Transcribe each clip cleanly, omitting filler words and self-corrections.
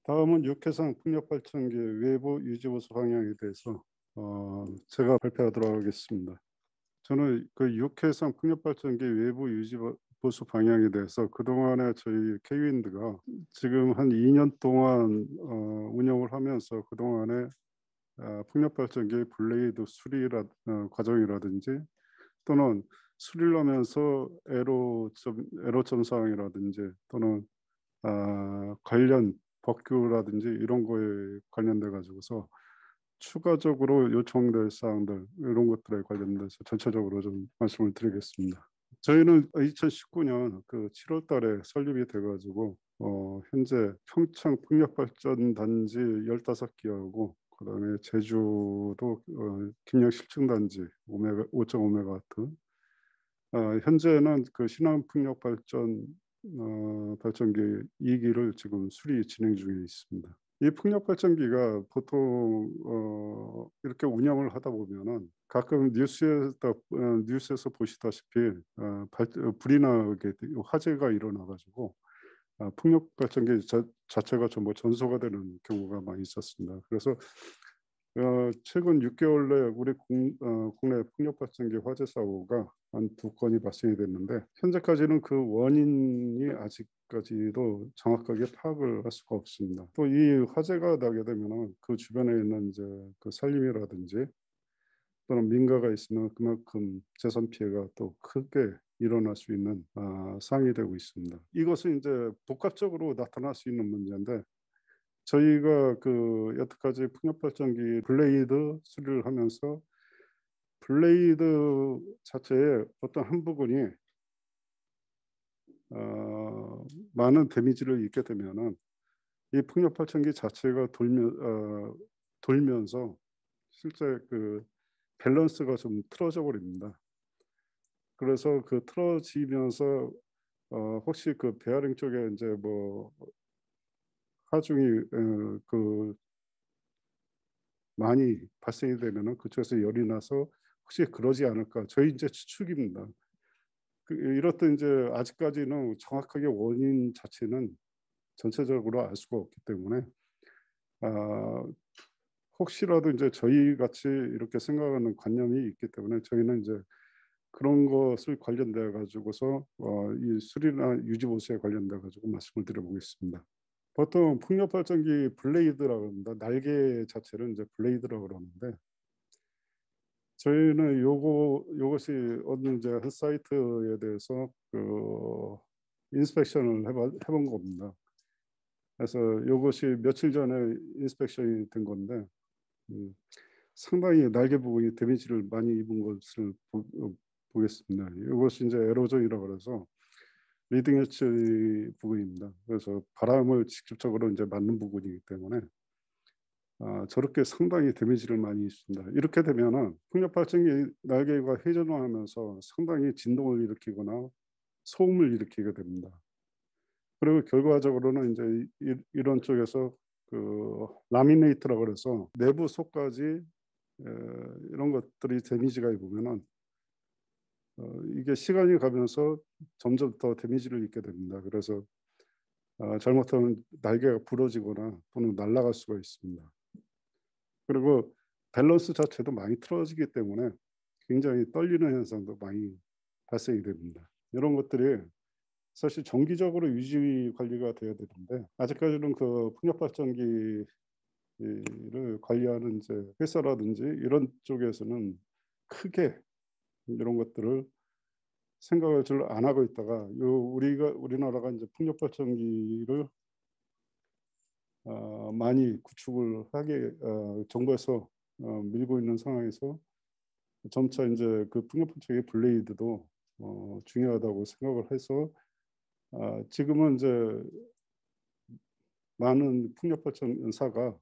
다음은 육해상 풍력발전기 외부 유지보수 방향에 대해서 제가 발표하도록 하겠습니다. 저는 그 육해상 풍력발전기 외부 유지보수 방향에 대해서 그동안에 저희 K윈드가 지금 한 2년 동안 운영을 하면서 그동안에 풍력발전기 블레이드 수리 과정이라든지 또는 수리를 하면서 애로점 사항이라든지 또는 관련 법규라든지 이런 거에 관련돼 가지고서 추가적으로 요청될 사항들 이런 것들에 관련돼서 전체적으로 좀 말씀을 드리겠습니다. 저희는 2019년 그 7월 달에 설립이 돼 가지고 현재 평창 풍력발전단지 15기하고 그다음에 제주도 김영 실증단지 5.5메가와트 현재는 그 신안 풍력 발전기 2기를 지금 수리 진행 중에 있습니다. 이 풍력 발전기가 보통 이렇게 운영을 하다 보면은 가끔 뉴스에서 보시다시피 불이 나게 화재가 일어나 가지고 풍력 발전기 자체가 전부 전소가 되는 경우가 많이 있었습니다. 그래서 최근 6개월 내 우리 국내 풍력 발전기 화재 사고가 한 2건이 발생이 됐는데 현재까지는 그 원인이 아직까지도 정확하게 파악을 할 수가 없습니다. 또 이 화재가 나게 되면은 그 주변에 있는 이제 그 산림이라든지 또는 민가가 있으면 그만큼 재산 피해가 또 크게 일어날 수 있는 상황이 되고 있습니다. 이것은 이제 복합적으로 나타날 수 있는 문제인데 저희가 그 여태까지 풍력발전기 블레이드 수리를 하면서 블레이드 자체의 어떤 한 부분이 많은 데미지를 입게 되면은 이 풍력발전기 자체가 돌면서 실제 그 밸런스가 좀 틀어져 버립니다. 그래서 그 틀어지면서 혹시 그 베어링 쪽에 이제 뭐 하중이 그 많이 발생이 되면은 그쪽에서 열이 나서 혹시 그러지 않을까 저희 이제 추측입니다. 이렇듯 이제 아직까지는 정확하게 원인 자체는 전체적으로 알 수가 없기 때문에 아, 혹시라도 이제 저희 같이 이렇게 생각하는 관념이 있기 때문에 저희는 이제 그런 것을 관련돼 가지고서 이 수리나 유지 보수에 관련돼 가지고 말씀을 드려보겠습니다. 보통 풍력 발전기 블레이드라고 합니다. 날개 자체를 이제 블레이드라고 그러는데 저희는 요것이 어느 이제 한 사이트에 대해서 그 인스펙션을 해본 겁니다. 그래서 요것이 며칠 전에 인스펙션이 된 건데 상당히 날개 부분이 데미지를 많이 입은 것을 보겠습니다. 이것이 이제 에로전이라고 그래서 리딩 엣지 부분입니다. 그래서 바람을 직접적으로 이제 맞는 부분이기 때문에 저렇게 상당히 데미지를 많이 입습니다. 이렇게 되면은 풍력 발전기 날개가 회전하면서 상당히 진동을 일으키거나 소음을 일으키게 됩니다. 그리고 결과적으로는 이제 이런 쪽에서 그 라미네이트라고 그래서 내부 속까지 이런 것들이 데미지가 입으면은 이게 시간이 가면서 점점 더 데미지를 입게 됩니다. 그래서 잘못하면 날개가 부러지거나 또는 날아갈 수가 있습니다. 그리고 밸런스 자체도 많이 틀어지기 때문에 굉장히 떨리는 현상도 많이 발생이 됩니다. 이런 것들이 사실 정기적으로 유지 관리가 돼야 되는데 아직까지는 그 풍력 발전기를 관리하는 이제 회사라든지 이런 쪽에서는 크게 이런 것들을 생각을 잘 안 하고 있다가 우리나라가 이제 풍력 발전기를 많이 구축을 하게 정부에서 밀고 있는 상황에서 점차 이제 그 풍력 발전기 블레이드도 중요하다고 생각을 해서 지금은 이제 많은 풍력 발전사가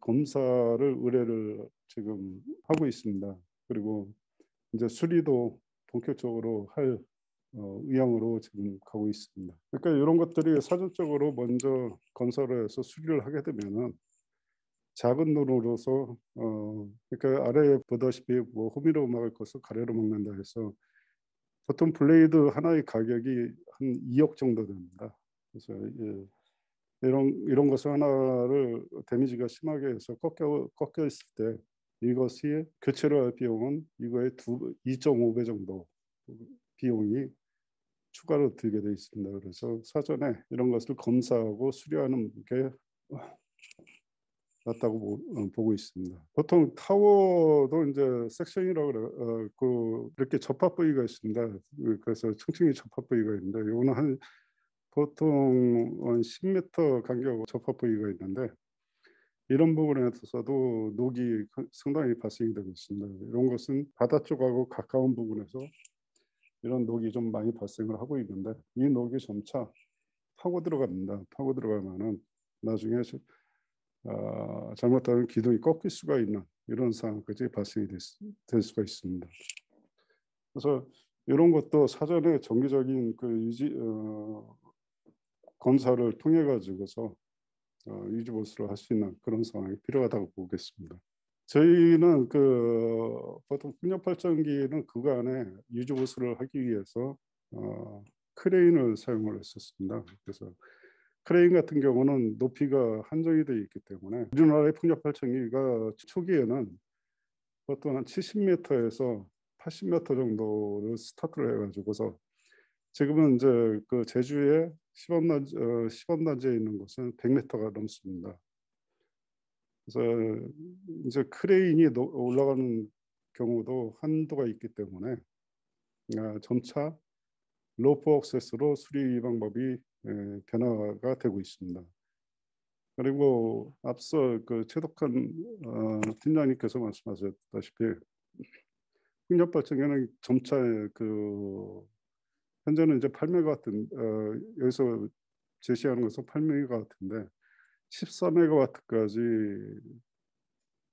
검사를 의뢰를 지금 하고 있습니다. 그리고 이제 수리도 본격적으로 할 의향으로 지금 가고 있습니다. 그러니까 이런 것들이 사전적으로 먼저 건설을 해서 수리를 하게 되면은 작은 돈으로서 그러니까 아래에 보다시피 뭐 호미로 막을 것을 가래로 막는다 해서 보통 블레이드 하나의 가격이 한 2억 정도 됩니다. 그래서 이런 것을 하나를 데미지가 심하게 해서 꺾여 있을 때 이것이 교체를 할 비용은 이거의 2.5배 정도 비용이 추가로 들게 돼 있습니다. 그래서 사전에 이런 것을 검사하고 수리하는 게 낫다고 보고 있습니다. 보통 타워도 이제 섹션이라고 그래, 이렇게 접합 부위가 있습니다. 그래서 층층이 접합 부위가 있는데, 이거는 보통 한 10m 간격 접합 부위가 있는데, 이런 부분에 있어서도 녹이 상당히 발생이 되고 있습니다. 이런 것은 바다 쪽하고 가까운 부분에서 이런 녹이 좀 많이 발생을 하고 있는데, 이 녹이 점차 파고 들어갑니다. 파고 들어가면은 나중에 잘못하면 기둥이 꺾일 수가 있는 이런 상황까지 발생이 될 수가 있습니다. 그래서 이런 것도 사전에 정기적인 검사를 통해 가지고서 유지 보수를 할 수 있는 그런 상황이 필요하다고 보겠습니다. 저희는 보통 풍력 발전기는 그간에 유지 보수를 하기 위해서 크레인을 사용을 했었습니다. 그래서 크레인 같은 경우는 높이가 한정이 되어 있기 때문에 우리나라의 풍력 발전기가 초기에는 보통 한 70m에서 80m 정도를 스타트를 해가지고서 지금은 이제 그 제주의 시범단지에 있는 곳은 100m가 넘습니다. 그래서 이제 크레인이 올라가는 경우도 한도가 있기 때문에 점차 로프 액세스로 수리 방법이 변화가 되고 있습니다. 그리고 앞서 최덕한 팀장님께서 말씀하셨다시피 풍력 발전기는 점차 현재는 이제 8메가와트 여기서 제시하는 것은 8메가와트인데 14메가와트까지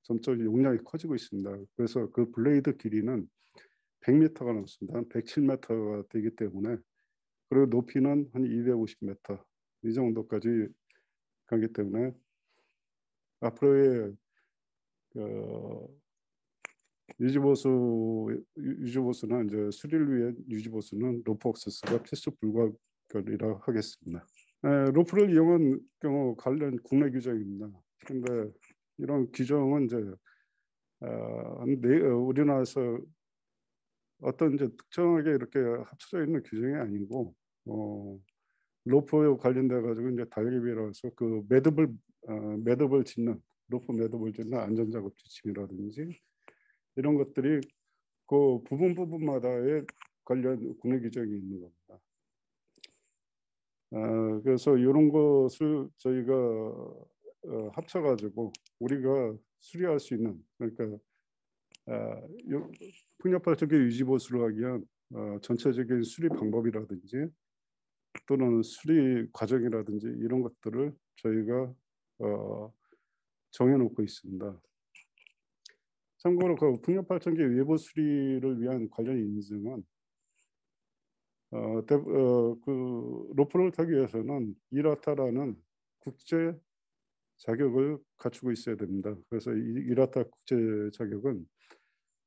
점점 용량이 커지고 있습니다. 그래서 그 블레이드 길이는 100m가 넘습니다. 한 107m가 되기 때문에, 그리고 높이는 한 250m 이 정도까지 가기 때문에 앞으로의 유지보수나 이제 수리를 위한 유지보수는 로프 액세스가 필수 불가결이라 하겠습니다. 로프를 이용한 경우 관련 국내 규정입니다. 그런데 이런 규정은 이제 우리나라에서 어떤 이제 특정하게 이렇게 합쳐져 있는 규정이 아니고 로프에 관련돼 가지고 이제 다이비라고 해서 매듭을 짓는 로프 매듭을 짓는 안전작업 지침이라든지 이런 것들이 그 부분마다의 관련 국내 규정이 있는 겁니다. 그래서 이런 것을 저희가 합쳐가지고 우리가 수리할 수 있는, 그러니까 풍력 발전기 유지 보수를 하기 위한 전체적인 수리 방법이라든지 또는 수리 과정이라든지 이런 것들을 저희가 정해놓고 있습니다. 참고로 그 풍력 발전기 외부 수리를 위한 관련 인증은 로프를 타기 위해서는 이라타라는 국제 자격을 갖추고 있어야 됩니다. 그래서 이라타 국제 자격은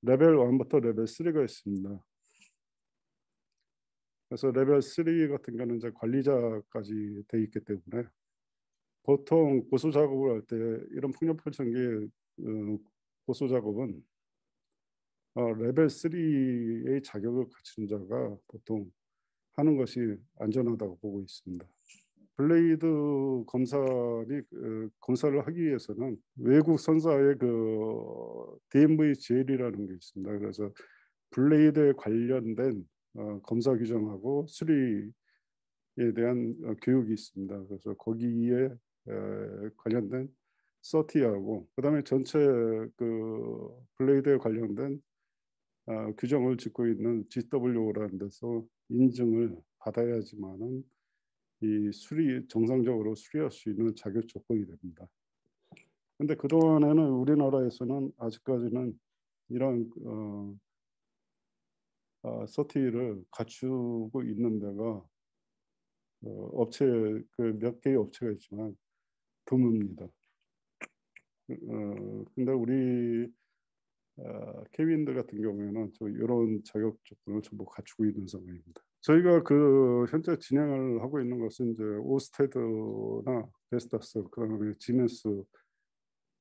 레벨 1부터 레벨 3가 있습니다. 그래서 레벨 3 같은 경우는 이제 관리자까지 돼 있기 때문에 보통 고소 작업을 할 때 이런 풍력 발전기 고소 작업은 레벨 3의 자격을 갖춘 자가 보통 하는 것이 안전하다고 보고 있습니다. 블레이드 검사를 하기 위해서는 외국 선사의 DMVGL이라는 게 있습니다. 그래서 블레이드에 관련된 검사 규정하고 수리에 대한 교육이 있습니다. 그래서 거기에 관련된 서티하고 그다음에 전체 블레이드에 관련된 규정을 짓고 있는 GWO라는 데서 인증을 받아야지만은 이 정상적으로 수리할 수 있는 자격 조건이 됩니다. 근데 그동안에는 우리나라에서는 아직까지는 이런 서티를 갖추고 있는 데가 업체 몇 개의 업체가 있지만 드뭅니다. 근데 우리 케빈들 같은 경우에는 이런 자격 조건을 전부 갖추고 있는 상황입니다. 저희가 그 현재 진행을 하고 있는 것은 이제 오스테드나 베스타스, 그다음에 지멘스,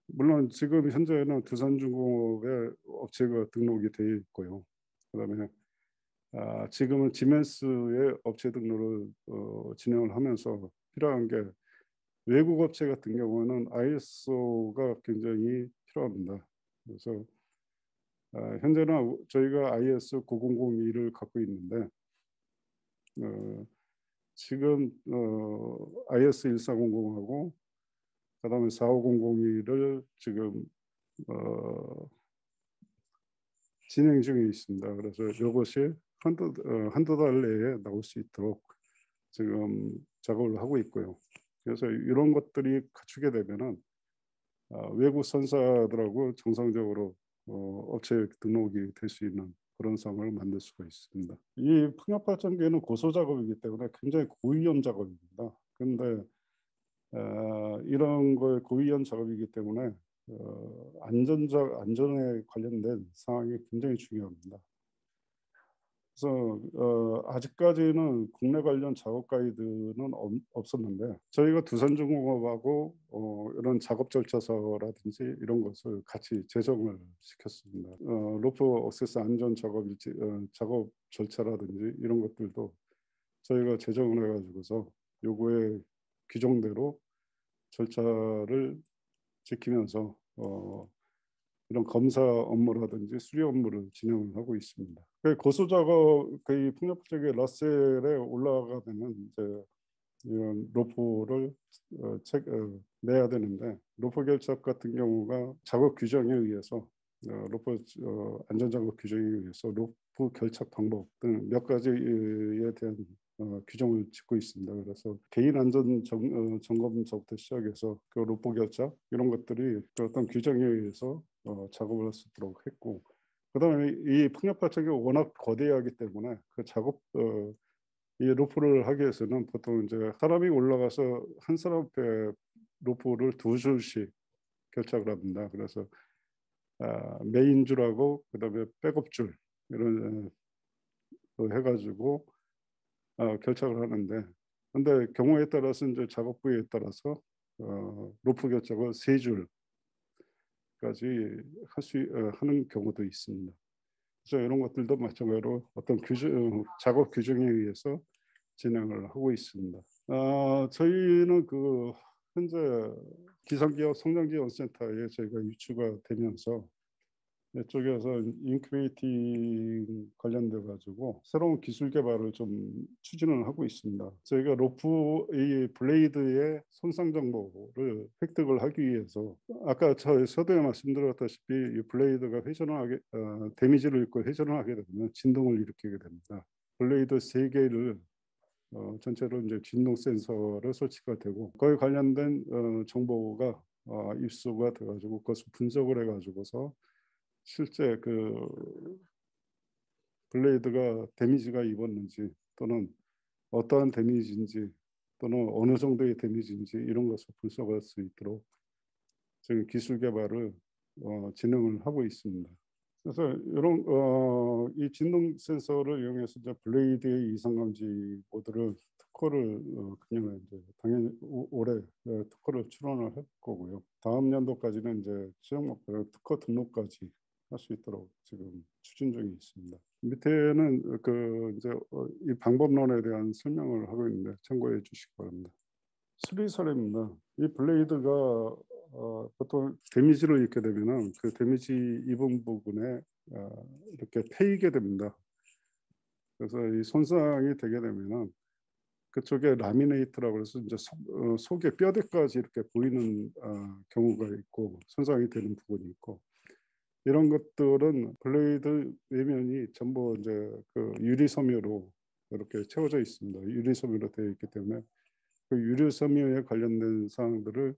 물론 지금 현재는 두산중공업의 업체가 등록이 되어 있고요. 그다음에 지금은 지멘스의 업체 등록을 진행을 하면서 필요한 게, 외국 업체 같은 경우는 ISO가 굉장히 필요합니다. 그래서 현재는 저희가 IS 9002를 갖고 있는데, 지금 IS 1400하고 그다음에 45002를 지금 진행 중에 있습니다. 그래서 이것이 한두 달 내에 나올 수 있도록 지금 작업을 하고 있고요. 그래서 이런 것들이 갖추게 되면은 외국 선사들하고 정상적으로 업체 등록이 될 수 있는 그런 상황을 만들 수가 있습니다. 이 풍력발전기는 고소 작업이기 때문에 굉장히 고위험 작업입니다. 그런데 이런 거 고위험 작업이기 때문에 안전에 관련된 상황이 굉장히 중요합니다. 그래서 아직까지는 국내 관련 작업 가이드는 없었는데, 저희가 두산중공업하고 이런 작업 절차서라든지 이런 것을 같이 제정을 시켰습니다. 로프 억세스 안전 작업 절차라든지 이런 것들도 저희가 제정을 해가지고서 요구의 규정대로 절차를 지키면서 이런 검사 업무라든지 수리 업무를 진행을 하고 있습니다. 그 고소 작업, 그 풍력적인 라셀에 올라가면은 이제 이런 로프를 내야 되는데, 로프 결착 같은 경우가 작업 규정에 의해서 로프 안전 작업 규정에 의해서 로프 결착 방법 등 몇 가지에 대한 규정을 짓고 있습니다. 그래서 개인 안전 점검서부터 시작해서 그 로프 결착 이런 것들이 그 어떤 규정에 의해서 작업을 할 수 있도록 했고, 그다음에 이 풍력 발전기가 워낙 거대하기 때문에 그 작업 이 로프를 하기 위해서는 보통 이제 사람이 올라가서 한 사람 앞에 로프를 두 줄씩 결착을 합니다. 그래서 메인 줄하고 그다음에 백업 줄 이런 해가지고 결착을 하는데, 근데 경우에 따라서 이제 작업 부위에 따라서 로프 결착을 세 줄까지 하는 경우도 있습니다. 그래서 이런 것들도 마찬가지로 어떤 작업 규정에 의해서 진행을 하고 있습니다. 저희는 그 현재 기상기업 성장지원센터에 저희가 유치가 되면서 이쪽에서 인큐베이팅 관련돼 가지고 새로운 기술 개발을 좀 추진을 하고 있습니다. 저희가 로프 이 블레이드의 손상 정보를 획득을 하기 위해서, 아까 서두에 말씀드렸다시피 이 블레이드가 회전을 하게 데미지를 입고 회전을 하게 되면 진동을 일으키게 됩니다. 블레이드 3개를 전체로 이제 진동 센서를 설치가 되고, 거기 관련된 정보가 입수가 돼가지고 그것을 분석을 해가지고서 실제 그 블레이드가 데미지가 입었는지, 또는 어떠한 데미지인지, 또는 어느 정도의 데미지인지 이런 것을 분석할 수 있도록 지금 기술 개발을 진행을 하고 있습니다. 그래서 이런 이 진동 센서를 이용해서 이제 블레이드의 이상 감지 모드를 특허를 그냥 이제 당연히 올해 특허를 출원을 할 거고요. 다음 연도까지는 이제 시장 목표 특허 등록까지 할 수 있도록 지금 추진 중에 있습니다. 밑에는 그 이제 이 방법론에 대한 설명을 하고 있는데 참고해 주시기 바랍니다. 수리 사례입니다. 이 블레이드가 보통 데미지를 입게 되면은 그 데미지 입은 부분에 이렇게 패이게 됩니다. 그래서 이 손상이 되게 되면은 그쪽에 라미네이트라고 해서 이제 속의 뼈대까지 이렇게 보이는 경우가 있고, 손상이 되는 부분이 있고, 이런 것들은 블레이드 외면이 전부 이제 그 유리 섬유로 이렇게 채워져 있습니다. 유리 섬유로 되어 있기 때문에 그 유리 섬유에 관련된 사항들을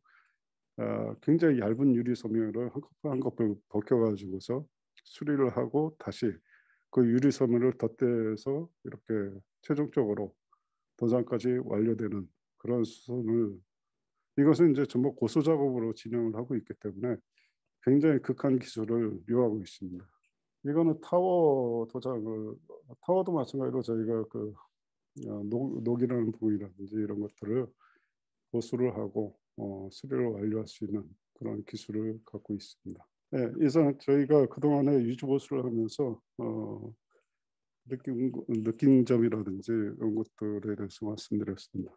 굉장히 얇은 유리 섬유를 한 컵을 벗겨가지고서 수리를 하고 다시 그 유리 섬유를 덧대서 이렇게 최종적으로 도장까지 완료되는 그런 수순을, 이것은 이제 전부 고소 작업으로 진행을 하고 있기 때문에 굉장히 극한 기술을 요하고 있습니다. 이거는 타워 도장을, 타워도 마찬가지로 저희가 그 녹이라는 부분이라든지 이런 것들을 보수를 하고 수리를 완료할 수 있는 그런 기술을 갖고 있습니다. 네, 이상 저희가 그동안에 유지 보수를 하면서 느낀 점이라든지 이런 것들에 대해서 말씀드렸습니다.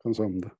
감사합니다.